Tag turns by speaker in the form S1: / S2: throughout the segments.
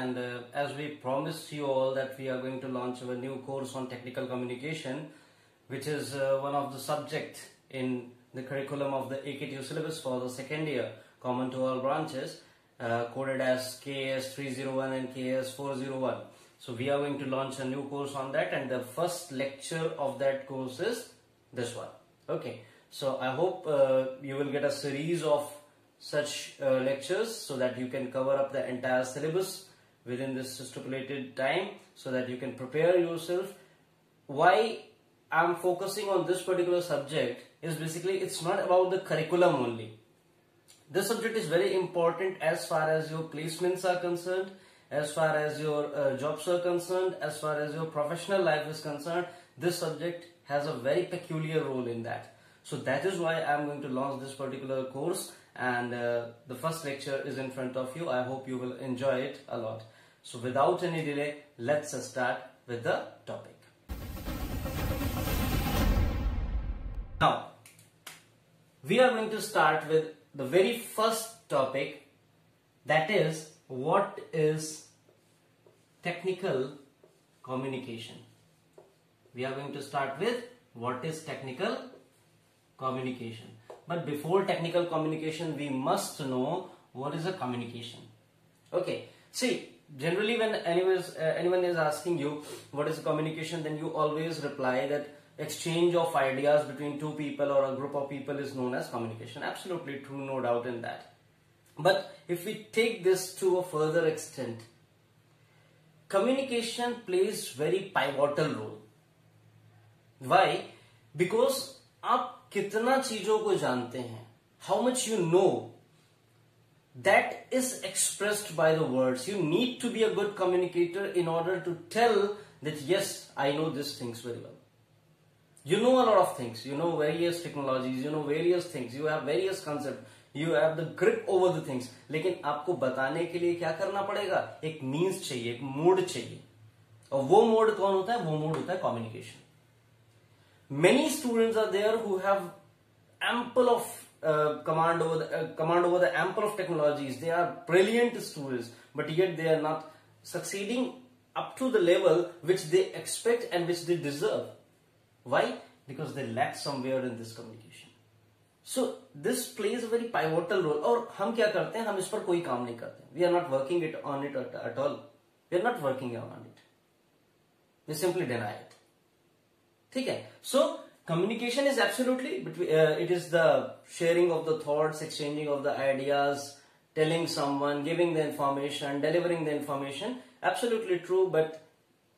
S1: and as we promised you all that we are going to launch a new course on technical communication, which is one of the subject in the curriculum of the AKTU syllabus for the second year, common to all branches, coded as KS 301 and KS 401. So we are going to launch a new course on that, and the first lecture of that course is this one. Okay, so I hope you will get a series of such lectures so that you can cover up the entire syllabus within this stipulated time, so that you can prepare yourself. Why I'm focusing on this particular subject is basically it's not about the curriculum only. This subject is very important as far as your placements are concerned, as far as your jobs are concerned, as far as your professional life is concerned. This subject has a very peculiar role in that. So that is why I'm going to launch this particular course, and the first lecture is in front of you. I hope you will enjoy it a lot. So without any delay, let's start with the topic. Now, we are going to start with the very first topic, that is, what is technical communication? We are going to start with what is technical communication. But before technical communication, we must know what is a communication. Okay, see, generally when anyone is asking you what is a communication, then you always reply that exchange of ideas between two people or a group of people is known as communication. Absolutely true, no doubt in that. But if we take this to a further extent, communication plays very pivotal role. Why? Because आप कितना चीजों को जानते हैं, how much you know, that is expressed by the words. You need to be a good communicator in order to tell that yes, I know these things very well. You know a lot of things, you know various technologies, you know various things, you have various concepts, you have the grip over the things. लेकिन आपको बताने के लिए क्या करना पड़ेगा? एक means चाहिए, एक मोड चाहिए, और वो मोड कौन होता है? वो मोड होता है communication. Many students are there who have ample of command over the ample of technologies. They are brilliant students, but yet they are not succeeding up to the level which they expect and which they deserve. Why? Because they lack somewhere in this communication. So this plays a very pivotal role. और हम क्या करते हैं? हम इस पर कोई काम नहीं करते. We are not working on it at all. We are not working on it. We simply deny it. ठीक है? So communication is absolutely it is the sharing of the thoughts, exchanging of the ideas, telling someone, giving the information, delivering the information. Absolutely true, but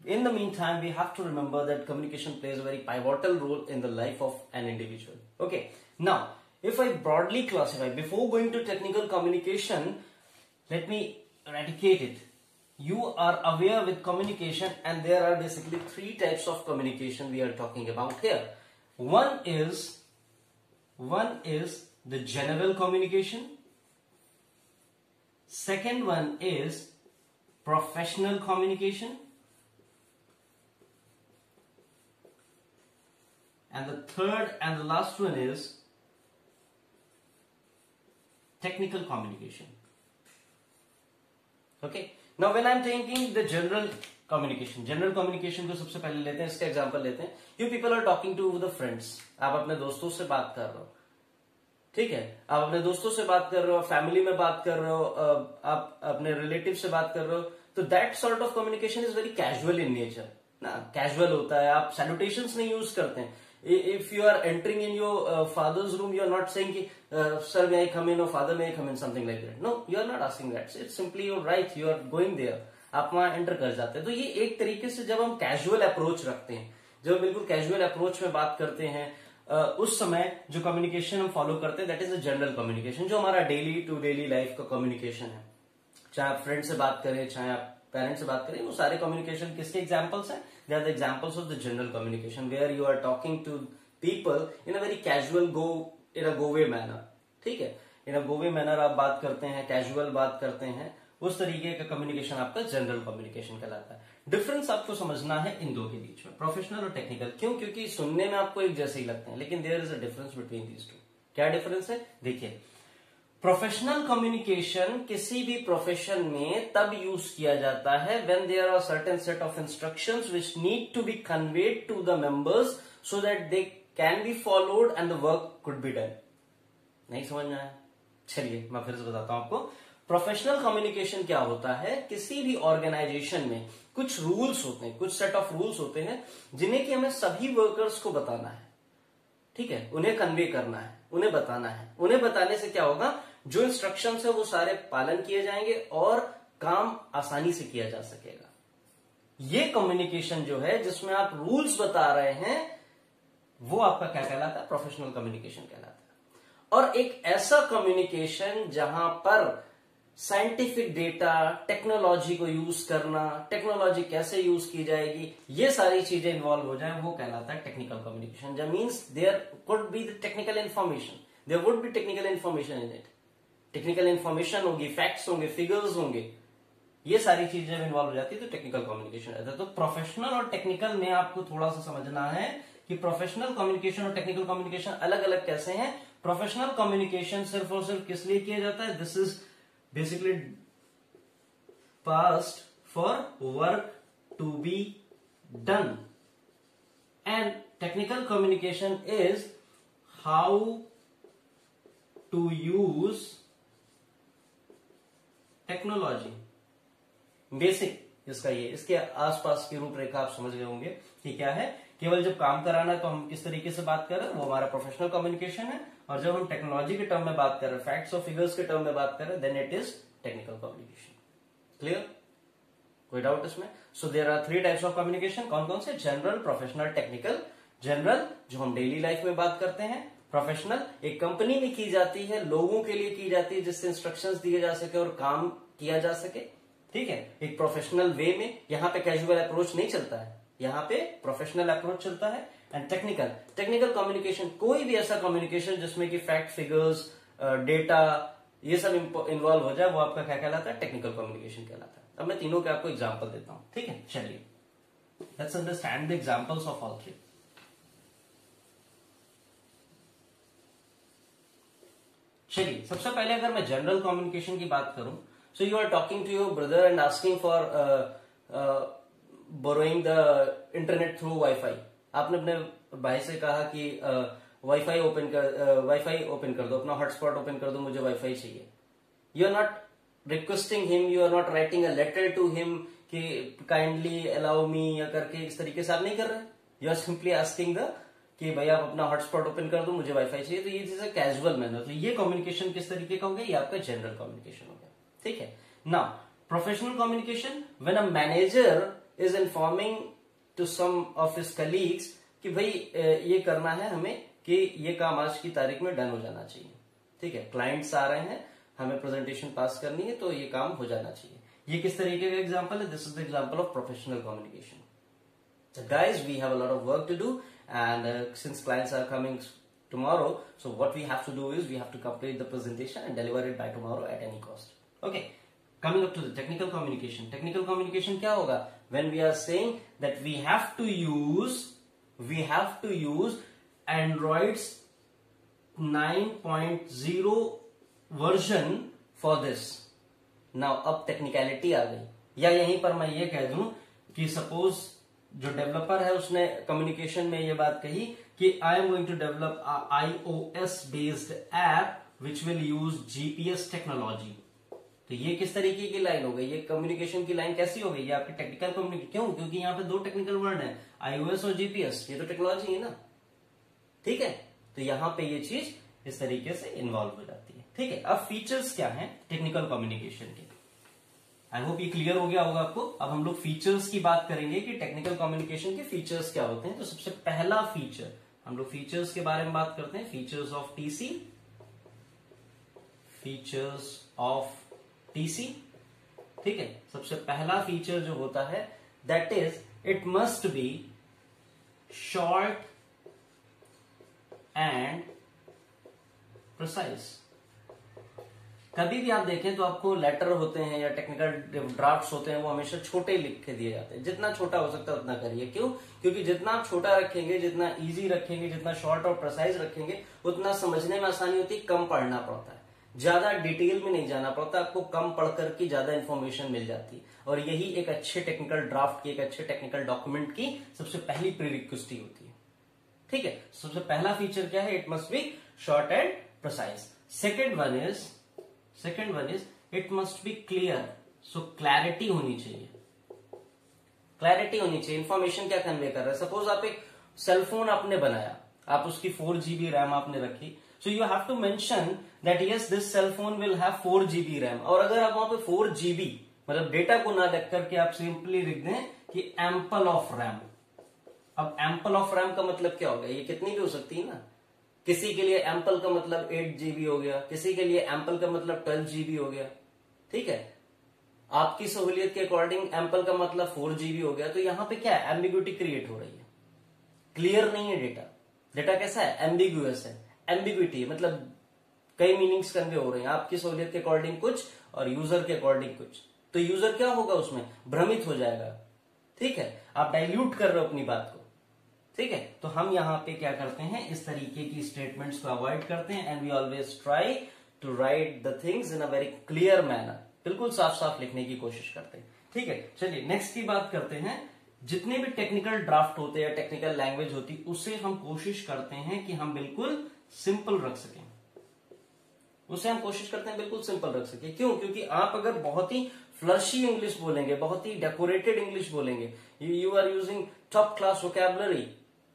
S1: in the meantime, we have to remember that communication plays a very pivotal role in the life of an individual. Okay. Now, if I broadly classify, before going to technical communication, let me eradicate it. You are aware with communication, and there are basically three types of communication we are talking about here. One is the general communication. Second one is professional communication. And the third and the last one is technical communication. Okay. Now when I'm taking the general communication को सबसे पहले लेते हैं, इसका example लेते हैं. You people are talking to the friends. आप अपने दोस्तों से बात कर रहे हो, ठीक है? आप अपने दोस्तों से बात कर रहे हो, फैमिली में बात कर रहे हो, आप अपने रिलेटिव से बात कर रहे हो, तो that sort of communication is very casual in nature. ना, casual होता है. आप salutations नहीं यूज करते हैं. If you are entering in your father's room, you are not saying कि sir may I come in or father may I come in, something like that. No, you are not asking that. It's simply you're right. You are going there. आप वहां enter कर जाते हैं. तो ये एक तरीके से जब हम कैजुअल अप्रोच रखते हैं, जब बिल्कुल कैजुअल अप्रोच में बात करते हैं, उस समय जो कम्युनिकेशन हम फॉलो करते हैं, that is a general communication, जो हमारा डेली टू डेली लाइफ का कम्युनिकेशन है. चाहे आप फ्रेंड से बात करें, चाहे आप पेरेंट्स से बात करें, वो सारे कम्युनिकेशन किसके एग्जाम्पल्स हैं? They are the examples of the general communication, where you are talking to people in a very casual in a go way manner. ठीक है? In a go way manner आप बात करते हैं, casual बात करते हैं, उस तरीके का कम्युनिकेशन आपका जनरल कम्युनिकेशन कहलाता है. डिफरेंस आपको समझना है इन दो के बीच में, प्रोफेशनल और टेक्निकल. क्यों? क्योंकि सुनने में आपको एक जैसे ही लगते हैं, लेकिन there is a difference between these two. क्या डिफरेंस है? देखिए, प्रोफेशनल कम्युनिकेशन किसी भी प्रोफेशन में तब यूज किया जाता है when there are certain set of instructions which need to be conveyed to the members so that they can be followed and the work could be done. नहीं समझ में आया? चलिए मैं फिर से बताता हूं आपको। प्रोफेशनल कम्युनिकेशन क्या होता है, किसी भी ऑर्गेनाइजेशन में कुछ रूल्स होते हैं, कुछ सेट ऑफ रूल्स होते हैं जिन्हें कि हमें सभी वर्कर्स को बताना है, ठीक है, उन्हें कन्वे करना है, उन्हें बताना है। उन्हें बताने से क्या होगा, जो इंस्ट्रक्शंस है वो सारे पालन किए जाएंगे और काम आसानी से किया जा सकेगा। ये कम्युनिकेशन जो है जिसमें आप रूल्स बता रहे हैं वो आपका क्या कहलाता है, प्रोफेशनल कम्युनिकेशन कहलाता है। और एक ऐसा कम्युनिकेशन जहां पर साइंटिफिक डेटा, टेक्नोलॉजी को यूज करना, टेक्नोलॉजी कैसे यूज की जाएगी, ये सारी चीजें इन्वॉल्व हो जाए, वो कहलाता है technical communication. That means there could be the technical information, there would be technical information in it. Technical information होगी, फैक्ट्स होंगे, फिगर्स होंगे, ये सारी चीजें जब इन्वॉल्व हो जाती है तो टेक्निकल कम्युनिकेशन रहता है। तो प्रोफेशनल और टेक्निकल में आपको थोड़ा सा समझना है कि प्रोफेशनल कम्युनिकेशन और टेक्निकल कम्युनिकेशन अलग अलग कैसे हैं। प्रोफेशनल कम्युनिकेशन सिर्फ और सिर्फ किस लिए किया जाता है, this is basically passed for work to be done, and technical communication is how to use technology। Basic इसका ये, इसके आसपास की रूपरेखा आप समझ गए होंगे कि क्या है। केवल जब काम कराना है तो हम किस तरीके से बात कर रहे हैं वो हमारा प्रोफेशनल कम्युनिकेशन है, और जब हम टेक्नोलॉजी के टर्म में बात कर रहे हैं, फैक्ट्स और फिगर्स के टर्म में बात कर रहे हैं, then it is technical communication. Clear? कोई डाउट इसमें? So there are 3 types of communication. कौन कौन से? General, professional, technical. जनरल जो हम डेली लाइफ में बात करते हैं, प्रोफेशनल एक कंपनी में की जाती है, लोगों के लिए की जाती है जिससे इंस्ट्रक्शंस दिए जा सके और काम किया जा सके, ठीक है, एक प्रोफेशनल वे में। यहां पे कैजुअल अप्रोच नहीं चलता है, यहां पे प्रोफेशनल अप्रोच चलता है। एंड टेक्निकल कम्युनिकेशन कोई भी ऐसा कम्युनिकेशन जिसमें कि फैक्ट, फिगर्स, डेटा ये सब इन्वॉल्व हो जाए वो आपका क्या कहलाता है, टेक्निकल कम्युनिकेशन कहलाता है। अब मैं तीनों के आपको एग्जांपल देता हूं, ठीक है। चलिए let's understand the examples of all 3। चलिए सबसे पहले अगर मैं जनरल कम्युनिकेशन की बात करूं, so you are talking to your brother and asking for borrowing the internet through wifi. आपने अपने भाई से कहा कि वाईफाई ओपन कर दो, अपना हॉटस्पॉट ओपन कर दो, मुझे वाईफाई चाहिए। You are not requesting him, you are not writing a letter to him कि काइंडली अलाउ मी या करके इस तरीके से आप नहीं कर रहे। You are simply asking the कि भाई आप अपना हॉटस्पॉट ओपन कर दो, मुझे वाईफाई चाहिए। तो ये चीज है कैजुअल मैनर। तो ये कम्युनिकेशन किस तरीके का हो गया, ये आपका जनरल कम्युनिकेशन हो गया, ठीक है। Now professional communication, when a manager is informing to some of his colleagues कि भाई ये करना है हमें, कि ये काम आज की तारीख में डन हो जाना चाहिए, ठीक है। क्लाइंट्स आ रहे हैं, हमें प्रेजेंटेशन पास करनी है, तो ये काम हो जाना चाहिए। ये किस तरीके का एग्जांपल है, this is the example of professional communication. So guys, we have a lot of work to do, and since clients are coming tomorrow, so what we have to do is we have to complete the presentation and deliver it by tomorrow at any cost. Okay. Coming up to the technical communication. Technical communication क्या होगा? When we are saying that we have to use Android's 9.0 version for this. Now अब technicality आ गई, या यहीं पर मैं ये कह दूं कि सपोज जो डेवलपर है उसने कम्युनिकेशन में ये बात कही कि I am going to develop iOS based app which will use GPS technology. तो ये किस तरीके की लाइन हो गई, ये कम्युनिकेशन की लाइन कैसी हो गई, ये आपकी टेक्निकल कम्युनिकेशन। क्यों? क्योंकि यहाँ पे 2 टेक्निकल वर्ड है, iOS और जीपीएस, ये तो टेक्नोलॉजी है ना, ठीक है। तो यहाँ पे ये चीज इस तरीके से इन्वॉल्व हो जाती है, ठीक है। अब फीचर्स क्या है टेक्निकल कम्युनिकेशन के, आई होप ये क्लियर हो गया होगा आपको। अब हम लोग फीचर्स की बात करेंगे कि टेक्निकल कम्युनिकेशन के फीचर्स क्या होते हैं। तो सबसे पहला फीचर, हम लोग फीचर्स के बारे में बात करते हैं, features of TC. Features of TC, ठीक है। सबसे पहला फीचर जो होता है that is it must B short and precise. कभी भी आप देखें तो आपको लेटर होते हैं या टेक्निकल ड्राफ्ट्स होते हैं, वो हमेशा छोटे लिख के दिए जाते हैं। जितना छोटा हो सकता है उतना करिए। क्यों? क्योंकि जितना आप छोटा रखेंगे, जितना इजी रखेंगे, जितना शॉर्ट और प्रिसाइज रखेंगे, उतना समझने में आसानी होती है, कम पढ़ना पड़ता है। ज्यादा डिटेल में नहीं जाना पड़ता, आपको कम पढ़ करके ज्यादा इंफॉर्मेशन मिल जाती है। और यही एक अच्छे टेक्निकल ड्राफ्ट की, एक अच्छे टेक्निकल डॉक्यूमेंट की सबसे पहली प्रीरिक्विजिट होती है। ठीक है, सबसे पहला फीचर क्या है? It must B short and precise. Second one is it must B clear. So clarity होनी चाहिए, क्लैरिटी होनी चाहिए। इंफॉर्मेशन क्या कन्वे कर रहा है? सपोज आप एक सेलफोन आपने बनाया, आप उसकी 4 GB रैम आपने रखी, so you have to mention that yes this cellphone will have 4 GB RAM. और अगर आप वहां पे 4 GB मतलब डेटा को ना लिख करके आप सिंपली लिख दें कि एम्पल ऑफ रैम। अब एम्पल ऑफ रैम का मतलब क्या हो गया? ये कितनी भी हो सकती है ना। किसी के लिए एम्पल का मतलब 8 GB हो गया, किसी के लिए एम्पल का मतलब 12 GB हो गया। ठीक है, आपकी सहूलियत के अकॉर्डिंग एम्पल का मतलब 4 GB हो गया। तो यहां पे क्या है? एम्बिग्यूटी क्रिएट हो रही है, क्लियर नहीं है डेटा। डेटा कैसा है? एम्बिग्यूअस है, एम्बिग्यूटी है, मतलब कई मीनिंग्स कन्वे हो रहे हैं, आपकी सहूलियत के अकॉर्डिंग कुछ और यूजर के अकॉर्डिंग कुछ। तो यूजर क्या होगा? उसमें भ्रमित हो जाएगा। ठीक है, आप डाइल्यूट कर रहे हो अपनी बात को। ठीक है, तो हम यहां पे क्या करते हैं? इस तरीके की स्टेटमेंट्स को अवॉइड करते हैं and we always try to write the things in a very clear manner. बिल्कुल साफ साफ लिखने की कोशिश करते हैं। ठीक है, चलिए नेक्स्ट की बात करते हैं। जितने भी टेक्निकल ड्राफ्ट होते हैं या टेक्निकल लैंग्वेज होती, उसे हम कोशिश करते हैं कि हम बिल्कुल सिंपल रख सकें। उसे हम कोशिश करते हैं बिल्कुल सिंपल रख सकें। क्यों? क्योंकि आप अगर बहुत ही फ्लर्शी इंग्लिश बोलेंगे, बहुत ही डेकोरेटेड इंग्लिश बोलेंगे, you are using top class vocabulary,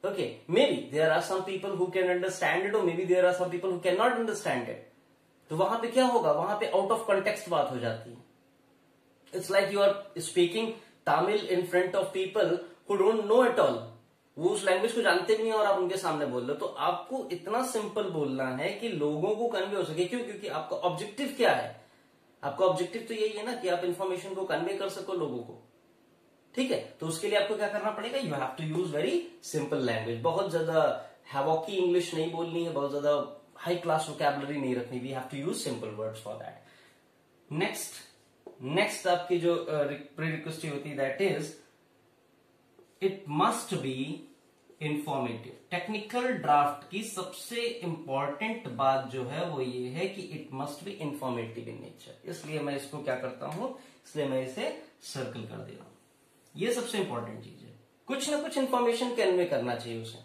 S1: okay, maybe there are some people who can understand it or maybe there are some people who cannot understand it. तो वहां पे क्या होगा? वहां पे आउट ऑफ कॉन्टेक्स्ट बात हो जाती है। It's like you are speaking Tamil in front of people who don't know it all. वो उस लैंग्वेज को जानते भी नहीं और आप उनके सामने बोल रहे हो। तो आपको इतना सिंपल बोलना है कि लोगों को कन्वे हो सके। क्यों? क्योंकि आपका ऑब्जेक्टिव क्या है? आपका ऑब्जेक्टिव तो यही है ना कि आप इंफॉर्मेशन को कन्वे कर सको लोगों को। ठीक है, तो उसके लिए आपको क्या करना पड़ेगा? You have to use very simple language. बहुत ज्यादा हैवॉकी इंग्लिश नहीं बोलनी है, बहुत ज्यादा हाई क्लास वोकैबुलरी नहीं रखनी। We have to use simple words for that. Next आपकी जो प्रीरिक्विजिट होती है that is it must be informative. Technical draft की सबसे इंपॉर्टेंट बात जो है वो ये है कि it must be informative in nature. इसलिए मैं इसको क्या करता हूं? इसलिए मैं इसे सर्कल कर दे रहा हूं। ये सबसे इंपॉर्टेंट चीज है। कुछ ना कुछ इंफॉर्मेशन कन्वे करना चाहिए उसे।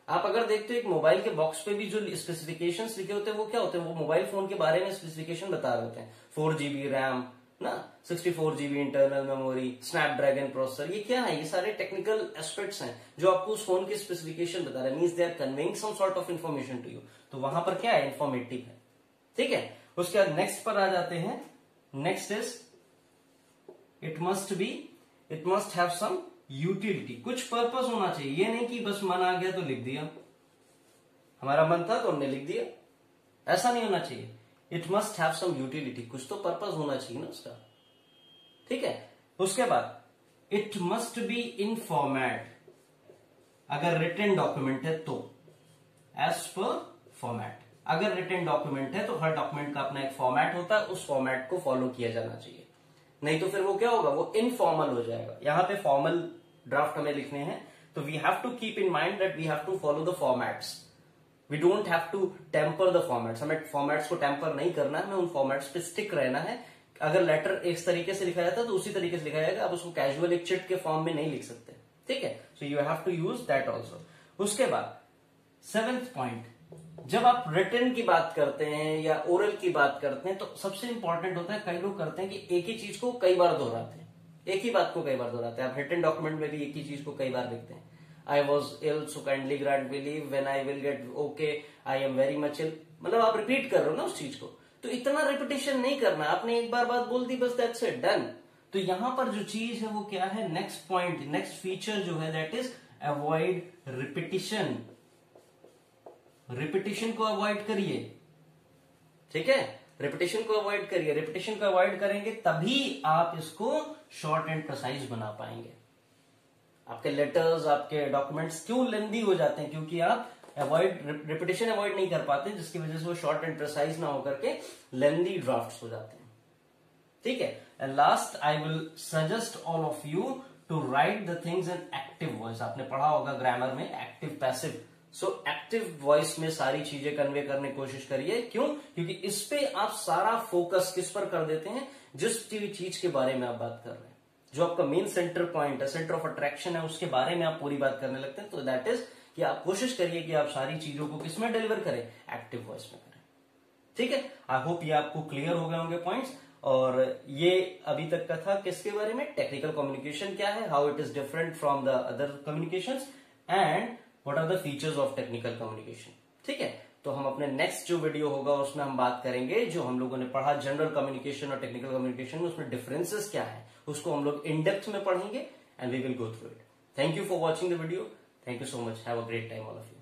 S1: आप अगर देखते हो एक मोबाइल के बॉक्स पे भी जो स्पेसिफिकेशंस लिखे होते हैं वो क्या होते हैं? वो मोबाइल फोन के बारे में स्पेसिफिकेशन बता रहे होते हैं। 4 GB रैम ना, 64 GB internal memory, Snapdragon processor. ये क्या है? ये सारे टेक्निकल एस्पेक्ट्स हैं जो आपको उस फोन की स्पेसिफिकेशन बता रहे हैं। Means they are conveying some sort of information to you. तो वहां पर क्या है? इंफॉर्मेटिव है। ठीक है, उसके बाद नेक्स्ट पर आ जाते हैं। Next is it must have some utility. कुछ पर्पस होना चाहिए। ये नहीं कि बस मन आ गया तो लिख दिया, हमारा मन था तो हमने लिख दिया। ऐसा नहीं होना चाहिए। It must have some utility, कुछ तो पर्पस होना चाहिए ना उसका। ठीक है, उसके बाद it must be in format. अगर रिटन डॉक्यूमेंट है तो एज पर फॉर्मेट। अगर रिटन डॉक्यूमेंट है तो हर डॉक्यूमेंट का अपना एक फॉर्मेट होता है, उस फॉर्मेट को फॉलो किया जाना चाहिए। नहीं तो फिर वो क्या होगा? वो इनफॉर्मल हो जाएगा। यहां पे फॉर्मल ड्राफ्ट हमें लिखने हैं तो we have to keep in mind that we have to follow the formats. We don't have to temper the formats. हमें फॉर्मेट्स को टेम्पर नहीं करना है, हमें उन फॉर्मेट्स पे स्टिक रहना है। अगर लेटर इस तरीके से लिखा जाता है तो उसी तरीके से लिखा जाएगा। आप उसको कैजुअल एक चिट के फॉर्म में नहीं लिख सकते। ठीक है, so you have to use that also. उसके बाद 7th पॉइंट, जब आप रिटन की बात करते हैं या ओरल की बात करते हैं तो सबसे इंपॉर्टेंट होता है, कई लोग करते हैं कि एक ही चीज को कई बार दोहराते हैं, एक ही बात को कई बार दोहराते हैं। आप रिटन डॉक्यूमेंट में भी एक ही चीज को कई बार लिखते हैं। I was ill so kindly grant believe when I will get okay I am very much ill. मतलब आप रिपीट कर रहे हो ना उस चीज को, तो इतना रिपीटेशन नहीं करना। आपने एक बार बात बोल दी बस, दैट्स इट, डन। तो यहां पर जो चीज है वो क्या है? नेक्स्ट पॉइंट, नेक्स्ट फीचर जो है that is avoid repetition. Repetition को अवॉइड करिए। ठीक है, रिपीटिशन को अवॉइड करिए। रिपीटिशन को अवॉइड करेंगे तभी आप इसको शॉर्ट एंड प्रिसाइज बना पाएंगे। आपके लेटर्स, आपके डॉक्यूमेंट्स क्यों लेंदी हो जाते हैं? क्योंकि आप रिपीटिशन अवॉइड नहीं कर पाते, जिसकी वजह से वो शॉर्ट एंड प्रिसाइज ना होकर के लेंदी ड्राफ्ट्स हो जाते हैं। ठीक है, and last I will suggest all of you to write the things in active voice. आपने पढ़ा होगा ग्रामर में active passive, so active voice में सारी चीजें कन्वे करने की कोशिश करिए। क्यों? क्योंकि इस पे आप सारा फोकस किस पर कर देते हैं, जिस चीज के बारे में आप बात कर रहे हैं, जो आपका मेन सेंटर पॉइंट है, सेंटर ऑफ अट्रैक्शन है, उसके बारे में आप पूरी बात करने लगते हैं। तो दैट इज कि आप कोशिश करिए कि आप सारी चीजों को किसमें डिलीवर करें, एक्टिव वॉइस में करें। ठीक है, आई होप ये आपको क्लियर हो गए होंगे पॉइंट्स। और ये अभी तक का था किसके बारे में, टेक्निकल कम्युनिकेशन क्या है, how it is different from the other communications and what are the features of technical communication. ठीक है, तो हम अपने नेक्स्ट जो वीडियो होगा उसमें हम बात करेंगे जो हम लोगों ने पढ़ा जनरल कम्युनिकेशन और टेक्निकल कम्युनिकेशन में, उसमें डिफरेंसेस क्या है, उसको हम लोग इन डेप्थ में पढ़ेंगे and we will go through it. Thank you for watching the video. Thank you so much. Have a great time all of you.